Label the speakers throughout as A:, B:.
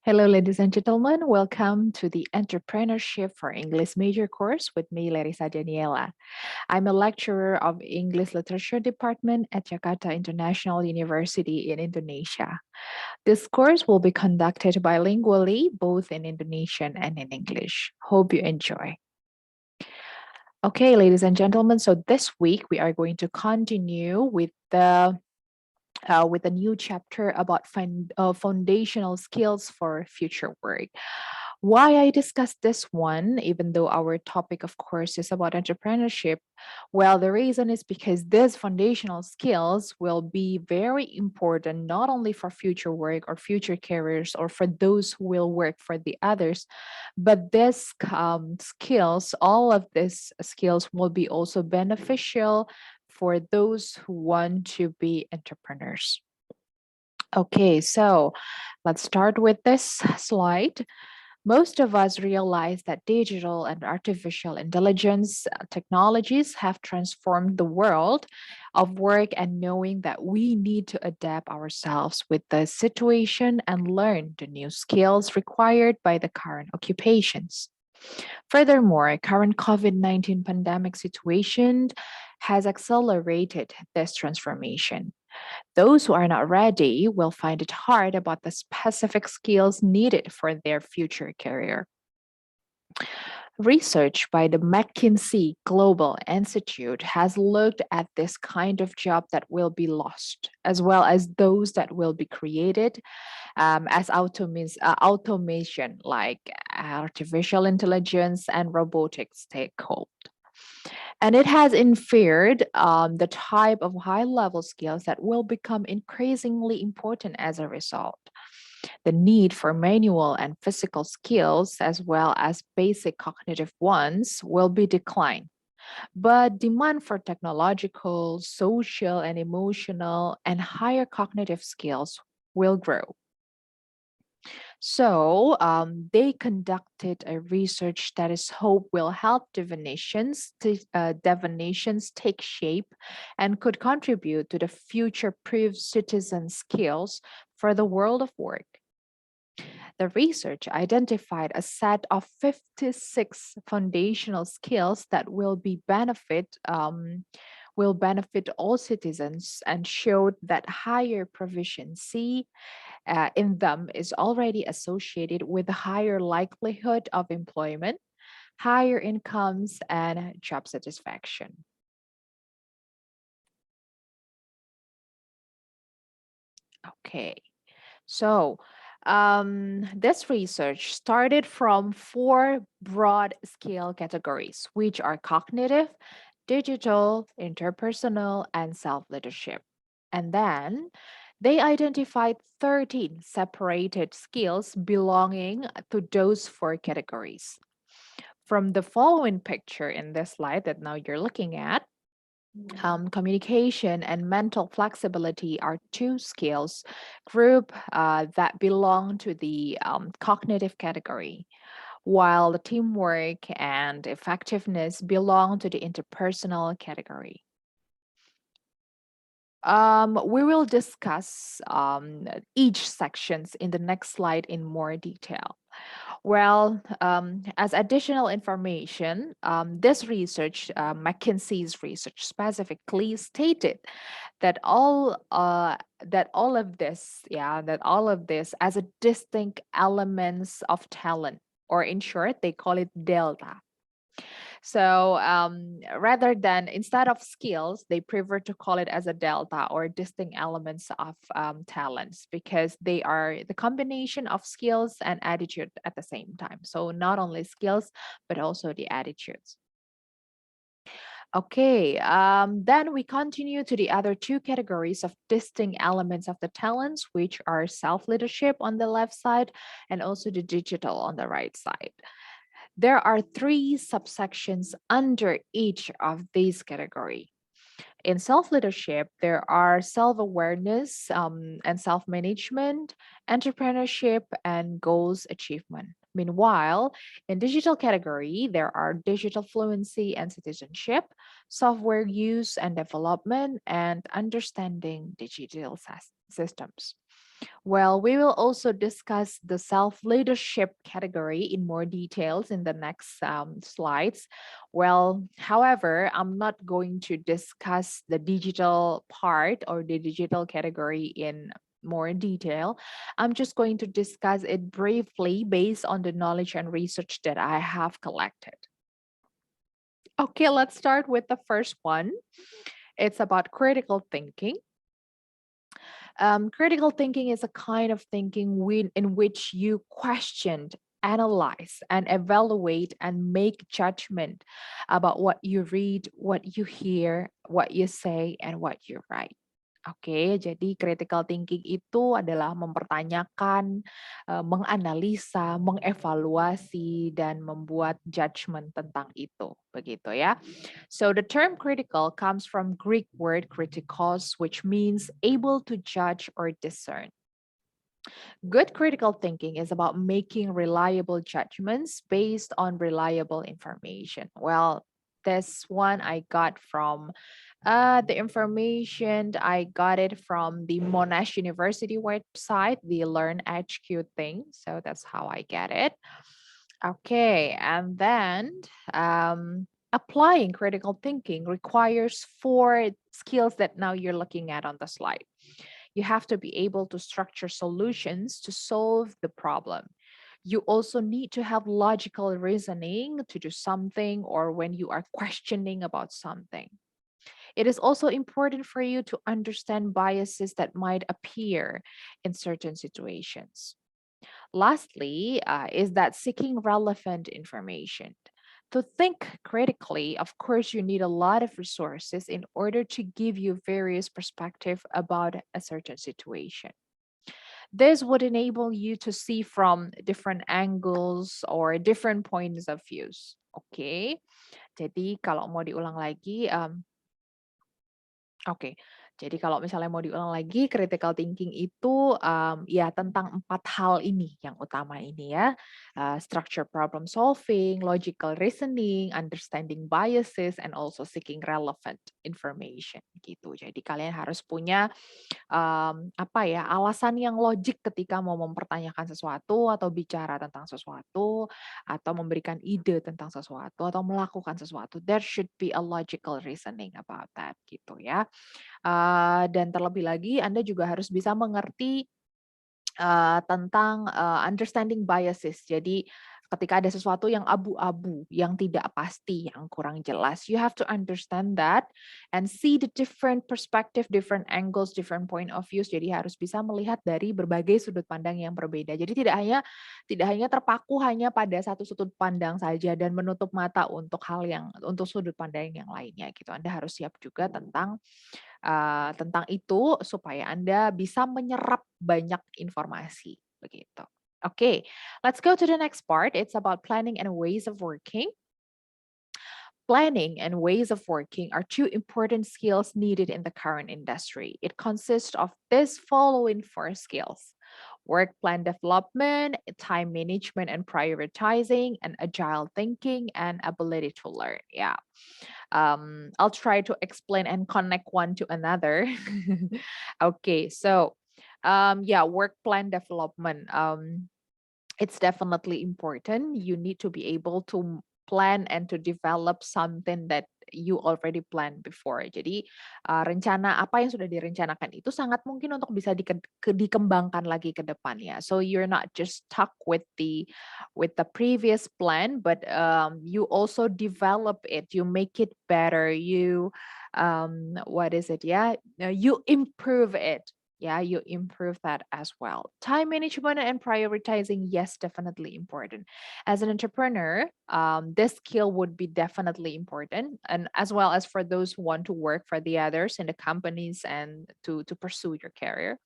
A: Hello, ladies and gentlemen. Welcome to the Entrepreneurship for English major course with me, Larissa Daniela. I'm a lecturer of English Literature Department at Jakarta International University in Indonesia. This course will be conducted bilingually, both in Indonesian and in English. Hope you enjoy. Okay, ladies and gentlemen, so this week we are going to continue with a new chapter about foundational skills for future work. Why I discussed this one, even though our topic, of course, is about entrepreneurship, well, the reason is because these foundational skills will be very important not only for future work or future careers or for those who will work for the others, but these skills, all of these skills will be also beneficial for those who want to be entrepreneurs. Okay, so let's start with this slide. Most of us realize that digital and artificial intelligence technologies have transformed the world of work, and knowing that we need to adapt ourselves with the situation and learn the new skills required by the current occupations. Furthermore, current COVID-19 pandemic situation has accelerated this transformation. Those who are not ready will find it hard about the specific skills needed for their future career. Research by the McKinsey Global Institute has looked at this kind of job that will be lost, as well as those that will be created as automation, like artificial intelligence and robotics take hold. And it has inferred the type of high level skills that will become increasingly important as a result. The need for manual and physical skills, as well as basic cognitive ones, will be declined. But demand for technological, social, and emotional, and higher cognitive skills will grow. So they conducted a research that is hope will help divinations take shape and could contribute to the future-proof citizen skills for the world of work. The research identified a set of 56 foundational skills that will benefit all citizens, and showed that higher proficiency in them is already associated with a higher likelihood of employment, higher incomes, and job satisfaction. Okay, so this research started from four broad scale categories, which are cognitive, digital, interpersonal, and self leadership. And then they identified 13 separated skills belonging to those four categories. From the following picture in this slide that now you're looking at, communication and mental flexibility are two skills group that belong to the cognitive category, while the teamwork and effectiveness belong to the interpersonal category. We will discuss each sections in the next slide in more detail. Well, as additional information, this research, McKinsey's research specifically stated that all of this as a distinct elements of talent, or in short, they call it delta. So rather than instead of skills, they prefer to call it as a delta, or distinct elements of talents, because they are the combination of skills and attitude at the same time. So not only skills, but also the attitudes. Okay, then we continue to the other two categories of distinct elements of the talents, which are self-leadership on the left side and also the digital on the right side. There are three subsections under each of these categories. In self-leadership, there are self-awareness and self-management, entrepreneurship, and goals achievement. Meanwhile, in digital category, there are digital fluency and citizenship, software use and development, and understanding digital systems. Well, we will also discuss the self leadership category in more details in the next slides. Well, however, I'm not going to discuss the digital part or the digital category in more detail. I'm just going to discuss it briefly based on the knowledge and research that I have collected. Okay, let's start with the first one. It's about critical thinking. Critical thinking is a kind of thinking in which you question, analyze, and evaluate and make judgment about what you read, what you hear, what you say, and what you write. Oke, jadi critical thinking itu adalah mempertanyakan, menganalisa, mengevaluasi, dan membuat judgment tentang itu, begitu ya. So the term critical comes from Greek word kritikos, which means able to judge or discern. Good critical thinking is about making reliable judgments based on reliable information. Well, this one I got from the information I got it from the Monash University website, the Learn HQ thing. So that's how I get it. Okay, and then applying critical thinking requires 4 skills that now you're looking at on the slide. You have to be able to structure solutions to solve the problem. You also need to have logical reasoning to do something or when you are questioning about something. It is also important for you to understand biases that might appear in certain situations. Lastly, is that seeking relevant information. To think critically, of course, you need a lot of resources in order to give you various perspectives about a certain situation. This would enable you to see from different angles or different points of views. Oke, jadi kalau mau diulang lagi, Oke, jadi kalau misalnya mau diulang lagi, critical thinking itu ya tentang 4 hal ini yang utama ini ya. Structure problem solving, logical reasoning, understanding biases, and also seeking relevant information gitu. Jadi kalian harus punya apa ya, alasan yang logik ketika mau mempertanyakan sesuatu atau bicara tentang sesuatu atau memberikan ide tentang sesuatu atau melakukan sesuatu. There should be a logical reasoning about that gitu ya. Dan terlebih lagi Anda juga harus bisa mengerti tentang understanding biases. Jadi ketika ada sesuatu yang abu-abu, yang tidak pasti, yang kurang jelas, you have to understand that and see the different perspective, different angles, different point of views. Jadi harus bisa melihat dari berbagai sudut pandang yang berbeda. Jadi tidak hanya terpaku hanya pada satu sudut pandang saja dan menutup mata untuk sudut pandang yang lainnya gitu. Anda harus siap juga tentang itu supaya Anda bisa menyerap banyak informasi begitu. Okay, let's go to the next part. It's about planning and ways of working. Planning and ways of working are 2 important skills needed in the current industry. It consists of these following 4 skills: work plan development, time management and prioritizing, and agile thinking, and ability to learn. Yeah. I'll try to explain and connect one to another. Okay, so yeah, work plan development. It's definitely important. You need to be able to plan and to develop something that you already planned before. Jadi rencana apa yang sudah direncanakan itu sangat mungkin untuk bisa dikembangkan lagi ke depannya. So you're not just stuck with the previous plan, but you also develop it. You make it better. You what is it? Yeah, you improve it. Yeah, you improve that as well. Time management and prioritizing, yes, definitely important. As an entrepreneur, this skill would be definitely important, and as well as for those who want to work for the others in the companies and to pursue your career.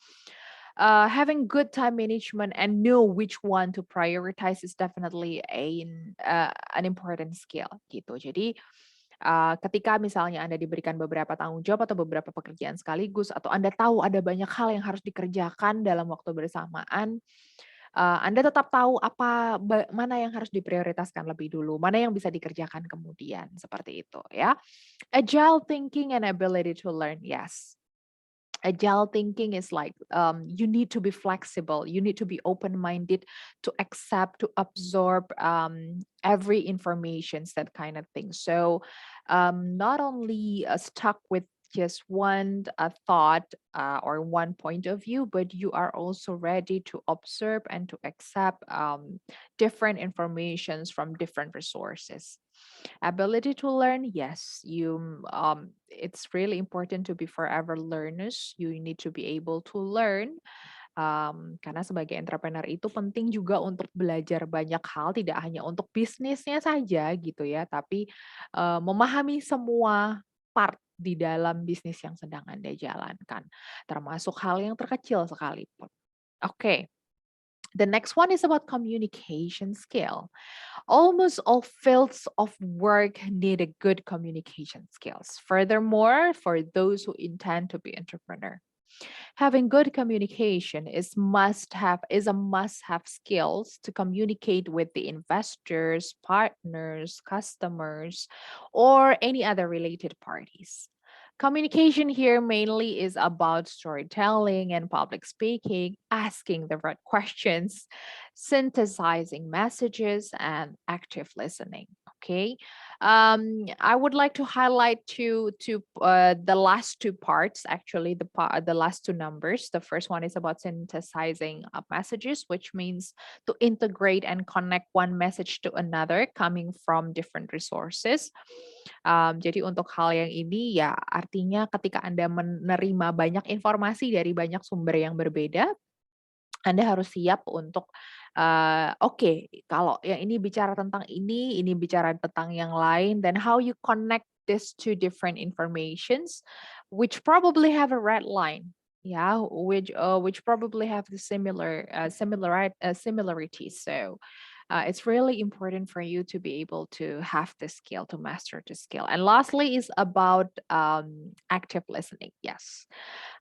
A: Having good time management and know which one to prioritize is definitely an important skill gitu. Jadi ketika misalnya Anda diberikan beberapa tanggung jawab atau beberapa pekerjaan sekaligus, atau Anda tahu ada banyak hal yang harus dikerjakan dalam waktu bersamaan, Anda tetap tahu mana yang harus diprioritaskan lebih dulu, mana yang bisa dikerjakan kemudian, seperti itu ya. Agile thinking and ability to learn, yes. Agile thinking is like you need to be flexible, you need to be open-minded to accept, to absorb every informations, that kind of thing. So not only stuck with just one thought or one point of view, but you are also ready to observe and to accept different informations from different resources. Ability to learn, yes, it's really important to be forever learners. You need to be able to learn, karena sebagai entrepreneur itu penting juga untuk belajar banyak hal, tidak hanya untuk bisnisnya saja gitu ya, tapi memahami semua part di dalam bisnis yang sedang Anda jalankan, termasuk hal yang terkecil sekalipun. Oke, the next one is about communication skill. Almost all fields of work need a good communication skills. Furthermore, for those who intend to be entrepreneur, having good communication is a must have skills to communicate with the investors, partners, customers, or any other related parties. Communication here mainly is about storytelling and public speaking, asking the right questions, synthesizing messages, and active listening. Okay, I would like to highlight the last two parts. Actually, the last two numbers. The first one is about synthesizing messages, which means to integrate and connect one message to another coming from different resources. Jadi untuk hal yang ini ya artinya ketika Anda menerima banyak informasi dari banyak sumber yang berbeda, Anda harus siap untuk, oke, kalau yang ini bicara tentang ini bicara tentang yang lain, then how you connect these two different informations, which probably have a red line, yeah, which probably have the similarities. So it's really important for you to be able to have the skill, to master the skill. And lastly is about active listening. Yes,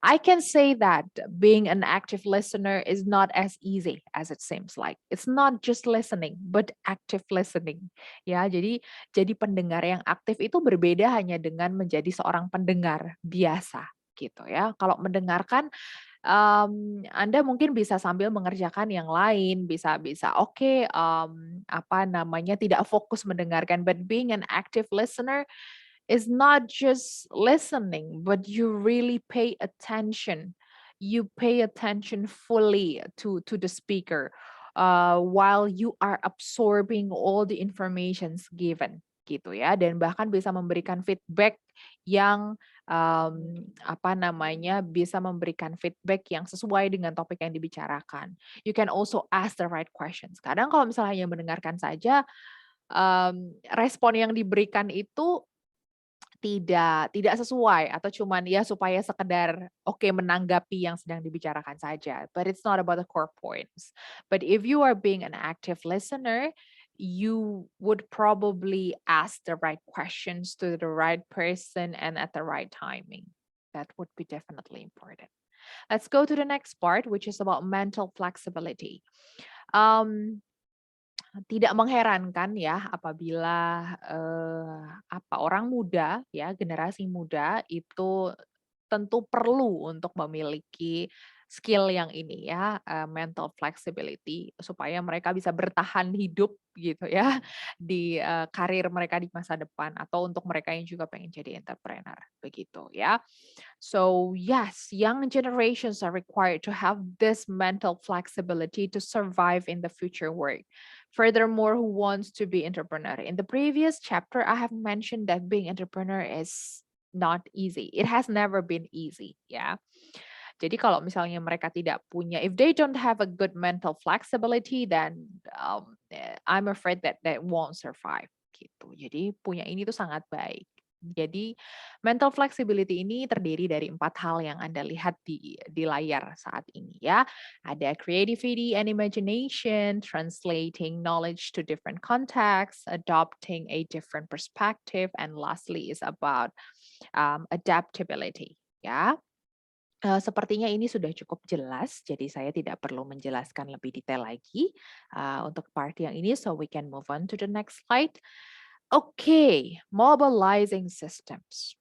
A: I can say that being an active listener is not as easy as it seems like. It's not just listening, but active listening. Ya, jadi pendengar yang aktif itu berbeda hanya dengan menjadi seorang pendengar biasa gitu ya. Kalau mendengarkan Anda mungkin bisa sambil mengerjakan yang lain, bisa oke, apa namanya, tidak fokus mendengarkan, but being an active listener is not just listening, but you really pay attention. You pay attention fully to the speaker while you are absorbing all the informations given gitu ya, dan bahkan bisa memberikan feedback yang apa namanya, bisa memberikan feedback yang sesuai dengan topik yang dibicarakan. You can also ask the right questions. Kadang kalau misalnya hanya mendengarkan saja, respon yang diberikan itu tidak sesuai atau cuman ya supaya sekedar oke menanggapi yang sedang dibicarakan saja, but it's not about the core points. But if you are being an active listener, you would probably ask the right questions to the right person and at the right timing. That would be definitely important. Let's go to the next part, which is about mental flexibility. Tidak mengherankan ya apabila, orang muda ya, generasi muda itu tentu perlu untuk memiliki skill yang ini ya, mental flexibility supaya mereka bisa bertahan hidup gitu ya di, karir mereka di masa depan atau untuk mereka yang juga pengen jadi entrepreneur, begitu ya. So yes, young generations are required to have this mental flexibility to survive in the future work. Furthermore, who wants to be entrepreneur? In the previous chapter, I have mentioned that being entrepreneur is not easy. It has never been easy, ya. Jadi kalau misalnya mereka tidak punya, if they don't have a good mental flexibility, then I'm afraid that they won't survive. Gitu. Jadi punya ini tuh sangat baik. Jadi mental flexibility ini terdiri dari 4 hal yang Anda lihat di layar saat ini ya. Ada creativity and imagination, translating knowledge to different contexts, adopting a different perspective, and lastly is about adaptability ya. Sepertinya ini sudah cukup jelas, jadi saya tidak perlu menjelaskan lebih detail lagi untuk part yang ini, so we can move on to the next slide. Okay, mobilizing systems.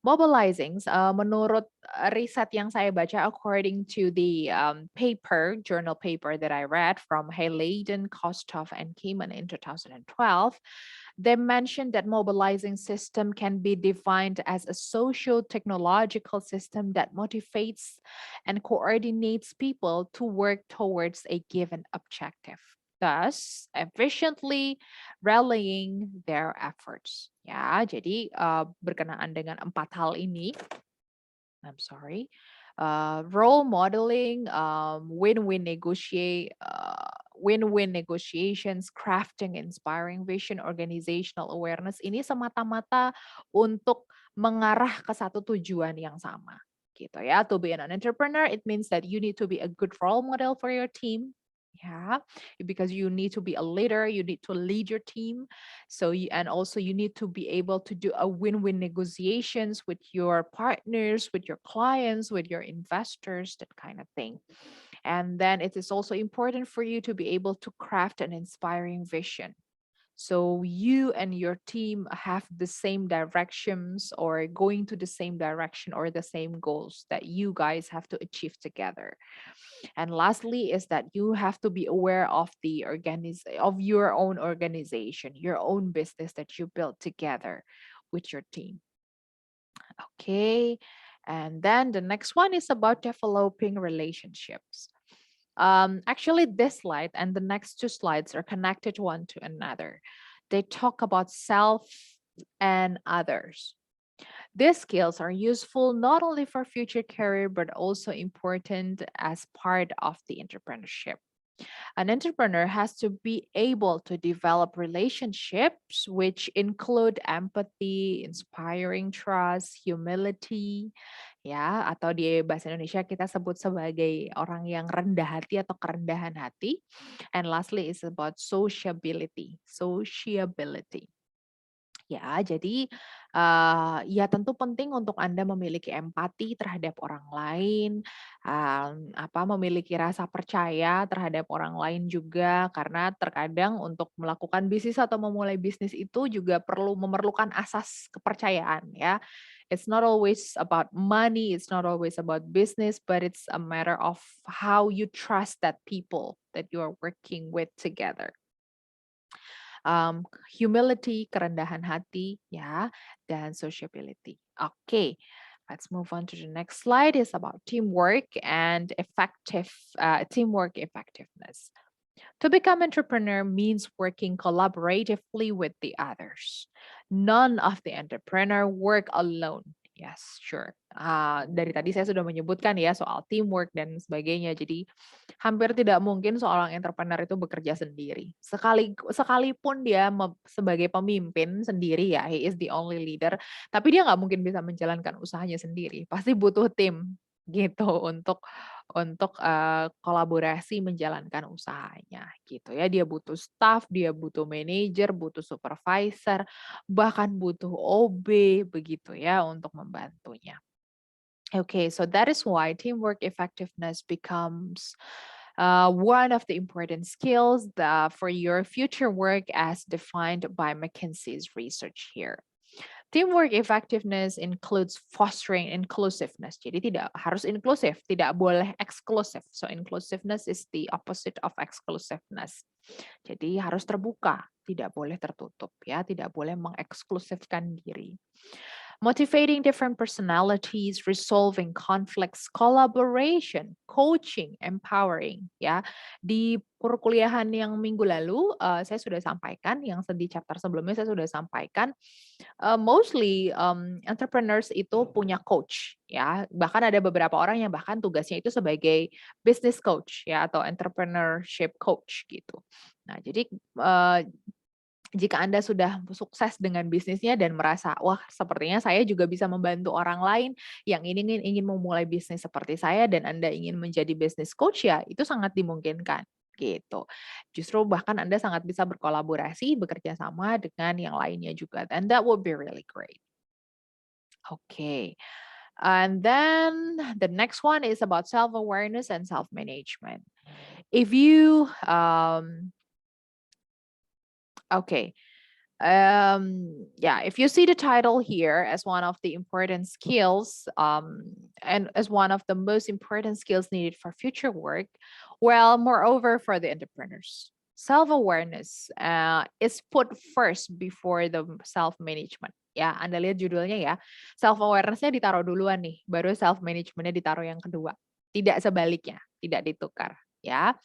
A: Mobilizing, menurut riset yang saya baca, according to the journal paper that I read from Hayladen, Kostov, and Keeman in 2012, they mentioned that mobilizing system can be defined as a socio-technological system that motivates and coordinates people to work towards a given objective, thus efficiently rallying their efforts. Ya, jadi berkenaan dengan 4 hal ini, I'm sorry. Role modeling, win-win negotiations, crafting inspiring vision, organizational awareness. Ini semata-mata untuk mengarah ke satu tujuan yang sama. Gitu ya. To be an entrepreneur, it means that you need to be a good role model for your team. Yeah, because you need to be a leader, you need to lead your team. And also you need to be able to do a win-win negotiations with your partners, with your clients, with your investors, that kind of thing. And then it is also important for you to be able to craft an inspiring vision. So you and your team have the same directions or going to the same direction or the same goals that you guys have to achieve together. And lastly is that you have to be aware of of your own organization, your own business that you built together with your team. Okay. And then the next one is about developing relationships. Actually, this slide and the next 2 slides are connected one to another. They talk about self and others. These skills are useful not only for future career, but also important as part of the entrepreneurship. An entrepreneur has to be able to develop relationships which include empathy, inspiring trust, humility, ya, atau di bahasa Indonesia kita sebut sebagai orang yang rendah hati atau kerendahan hati. And lastly is about sociability. Sociability. Ya, jadi ya tentu penting untuk Anda memiliki empati terhadap orang lain, memiliki rasa percaya terhadap orang lain juga, karena terkadang untuk melakukan bisnis atau memulai bisnis itu juga memerlukan asas kepercayaan ya. It's not always about money, it's not always about business, but it's a matter of how you trust that people that you are working with together. Humility, kerendahan hati, ya, dan sociability. Okay, let's move on to the next slide. It's about teamwork and teamwork effectiveness. To become entrepreneur means working collaboratively with the others. None of the entrepreneur work alone. Yes, sure. Dari tadi saya sudah menyebutkan ya soal teamwork dan sebagainya. Jadi hampir tidak mungkin seorang entrepreneur itu bekerja sendiri. Sekalipun dia sebagai pemimpin sendiri ya, he is the only leader, tapi dia nggak mungkin bisa menjalankan usahanya sendiri. Pasti butuh tim gitu untuk kolaborasi menjalankan usahanya gitu ya. Dia butuh staff, dia butuh manajer, butuh supervisor, bahkan butuh OB begitu ya untuk membantunya. Okay, so that is why teamwork effectiveness becomes one of the important skills for your future work as defined by McKinsey's research here. Teamwork effectiveness includes fostering inclusiveness. Jadi tidak harus inklusif, tidak boleh eksklusif. So inclusiveness is the opposite of exclusiveness. Jadi harus terbuka, tidak boleh tertutup ya, tidak boleh mengeksklusifkan diri. Motivating different personalities, resolving conflicts, collaboration, coaching, empowering ya. Di perkuliahan yang minggu lalu saya sudah sampaikan, yang di chapter sebelumnya saya sudah sampaikan, mostly entrepreneurs itu punya coach ya. Bahkan ada beberapa orang yang bahkan tugasnya itu sebagai business coach ya atau entrepreneurship coach gitu. Nah, jadi jika Anda sudah sukses dengan bisnisnya dan merasa, wah sepertinya saya juga bisa membantu orang lain yang ingin memulai bisnis seperti saya dan Anda ingin menjadi business coach ya, itu sangat dimungkinkan gitu. Justru bahkan Anda sangat bisa berkolaborasi, bekerja sama dengan yang lainnya juga. And that would be really great. Okay. And then the next one is about self-awareness and self-management. If you, okay. Yeah, if you see the title here as one of the important skills, and as one of the most important skills needed for future work, well, moreover, for the entrepreneurs, self-awareness is put first before the self-management. Ya, Anda lihat judulnya ya, self-awareness-nya ditaruh duluan nih, baru self-management-nya ditaruh yang kedua. Tidak sebaliknya, tidak ditukar. Ya,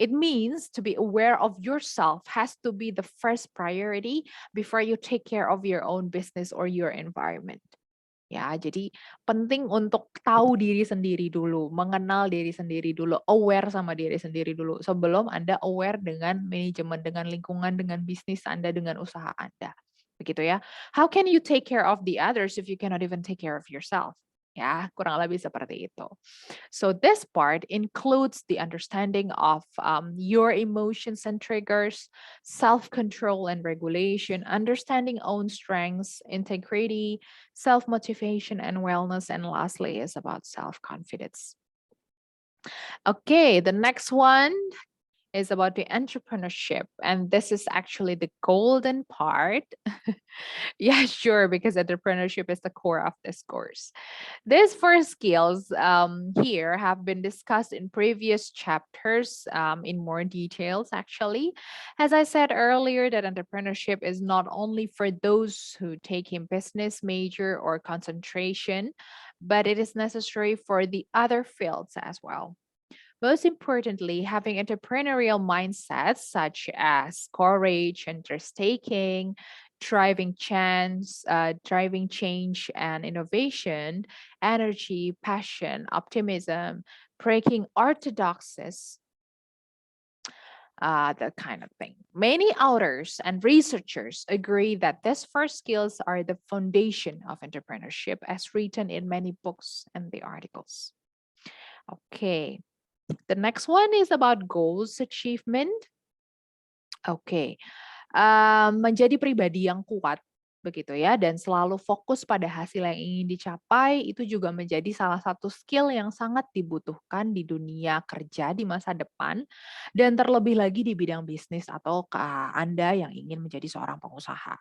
A: it means to be aware of yourself has to be the first priority before you take care of your own business or your environment. Ya, jadi penting untuk tahu diri sendiri dulu, mengenal diri sendiri dulu, aware sama diri sendiri dulu sebelum Anda aware dengan manajemen, dengan lingkungan, dengan bisnis Anda, dengan usaha Anda. Begitu ya. How can you take care of the others if you cannot even take care of yourself? Ya, kurang lebih seperti itu. So this part includes the understanding of your emotions and triggers, self-control and regulation, understanding own strengths, integrity, self-motivation and wellness, and lastly is about self-confidence. Okay, the next one is about the entrepreneurship, and this is actually the golden part. Yeah, sure, because entrepreneurship is the core of this course. These four skills here have been discussed in previous chapters in more details, actually. As I said earlier, that entrepreneurship is not only for those who take in business major or concentration, but it is necessary for the other fields as well. Most importantly, having entrepreneurial mindsets such as courage and risk-taking, driving change and innovation, energy, passion, optimism, breaking orthodoxies, that kind of thing. Many authors and researchers agree that these four skills are the foundation of entrepreneurship, as written in many books and the articles. Okay. The next one is about goals achievement. Oke, menjadi pribadi yang kuat begitu ya, dan selalu fokus pada hasil yang ingin dicapai itu juga menjadi salah satu skill yang sangat dibutuhkan di dunia kerja di masa depan, dan terlebih lagi di bidang bisnis atau Anda yang ingin menjadi seorang pengusaha.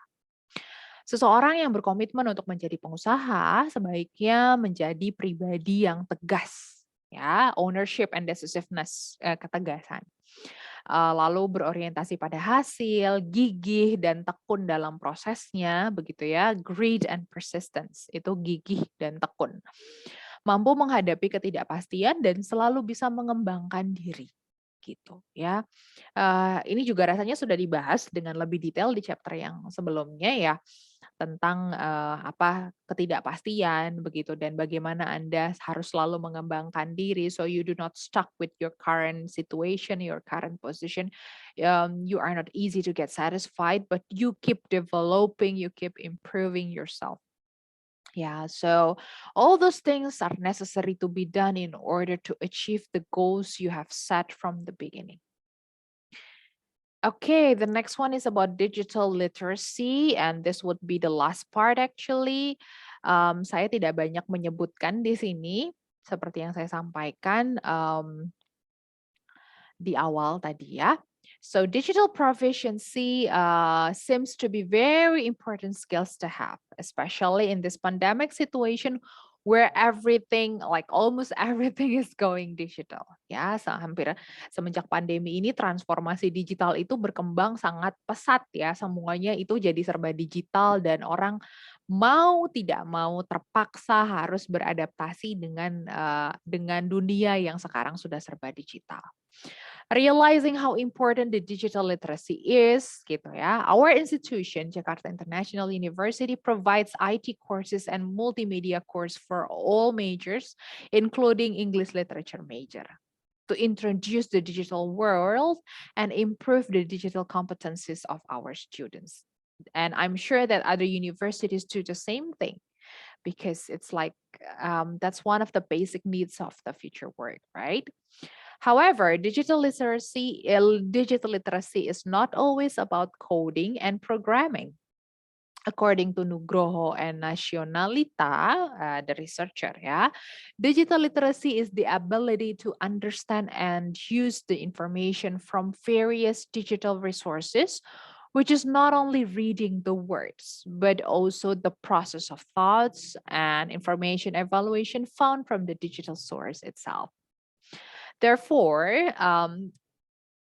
A: Seseorang yang berkomitmen untuk menjadi pengusaha sebaiknya menjadi pribadi yang tegas, ya, ownership and decisiveness, ketegasan. Lalu berorientasi pada hasil, gigih dan tekun dalam prosesnya, begitu ya. Greed and persistence, itu gigih dan tekun. Mampu menghadapi ketidakpastian dan selalu bisa mengembangkan diri, gitu ya. Ini juga rasanya sudah dibahas dengan lebih detail di chapter yang sebelumnya ya, tentang ketidakpastian begitu, dan bagaimana Anda harus selalu mengembangkan diri so you do not stuck with your current situation, your current position. You are not easy to get satisfied, but you keep developing, you keep improving yourself. Yeah, so all those things are necessary to be done in order to achieve the goals you have set from the beginning. Okay, the next one is about digital literacy, and this would be the last part actually. Saya tidak banyak menyebutkan di sini, seperti yang saya sampaikan di awal tadi ya. So digital proficiency seems to be very important skills to have, especially in this pandemic situation where everything, like almost everything is going digital. Ya, hampir semenjak pandemi ini transformasi digital itu berkembang sangat pesat ya. Semuanya itu jadi serba digital dan orang mau tidak mau terpaksa harus beradaptasi dengan dunia yang sekarang sudah serba digital. Realizing how important the digital literacy is, gitu ya. Our institution, Jakarta International University, provides IT courses and multimedia course for all majors, including English literature major, to introduce the digital world and improve the digital competencies of our students. And I'm sure that other universities do the same thing, because it's like that's one of the basic needs of the future work, right? However, digital literacy is not always about coding and programming. According to Nugroho and Nacionalita, the researcher, yeah, digital literacy is the ability to understand and use the information from various digital resources which is not only reading the words, but also the process of thoughts and information evaluation found from the digital source itself. Therefore,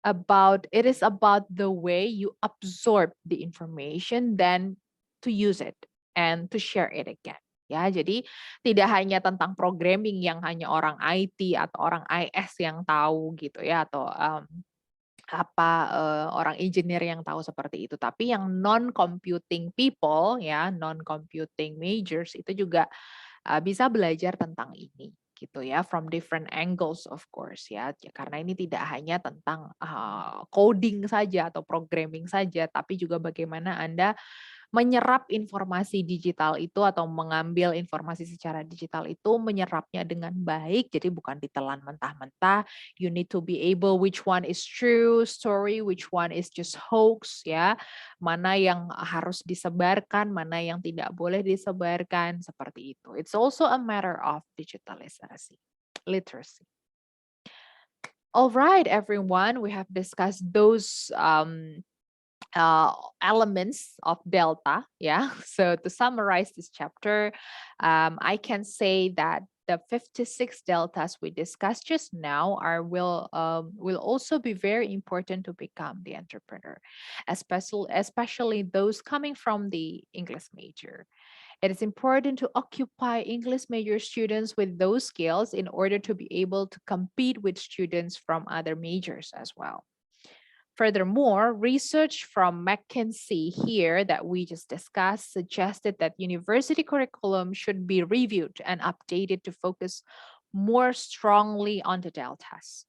A: about it is about the way you absorb the information then to use it and to share it again. Ya, jadi tidak hanya tentang programming yang hanya orang IT atau orang IS yang tahu gitu ya, atau orang engineer yang tahu seperti itu. Tapi yang non-computing people ya, non-computing majors itu juga bisa belajar tentang ini gitu ya, from different angles of course ya. Karena ini tidak hanya tentang coding saja atau programming saja, tapi juga bagaimana Anda menyerap informasi digital itu atau mengambil informasi secara digital itu menyerapnya dengan baik. Jadi bukan ditelan mentah-mentah. You need to be able which one is true story, which one is just hoax ya. Mana yang harus disebarkan, mana yang tidak boleh disebarkan seperti itu. It's also a matter of digitalisasi, literacy. All right, everyone, we have discussed those elements of delta. Yeah. So to summarize this chapter, I can say that the 56 deltas we discussed just now will also be very important to become the entrepreneur, especially those coming from the English major. It is important to occupy English major students with those skills in order to be able to compete with students from other majors as well. Furthermore, research from McKinsey here that we just discussed suggested that university curriculum should be reviewed and updated to focus more strongly on the deltas.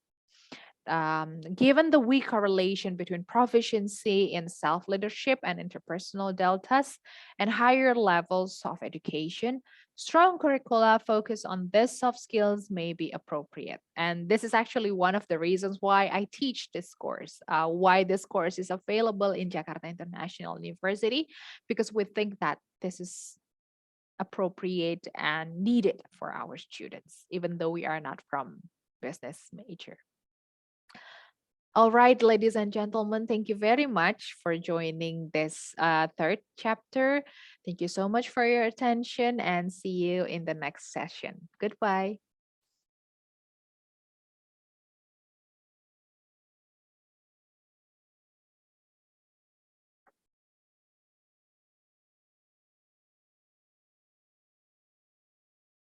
A: Given the weak correlation between proficiency in self-leadership and interpersonal deltas and higher levels of education, strong curricula focus on these soft skills may be appropriate. And this is actually one of the reasons why I teach this course, why this course is available in Jakarta International University, because we think that this is appropriate and needed for our students, even though we are not from business major. All right, ladies and gentlemen, thank you very much for joining this third chapter. Thank you so much for your attention and see you in the next session. Goodbye.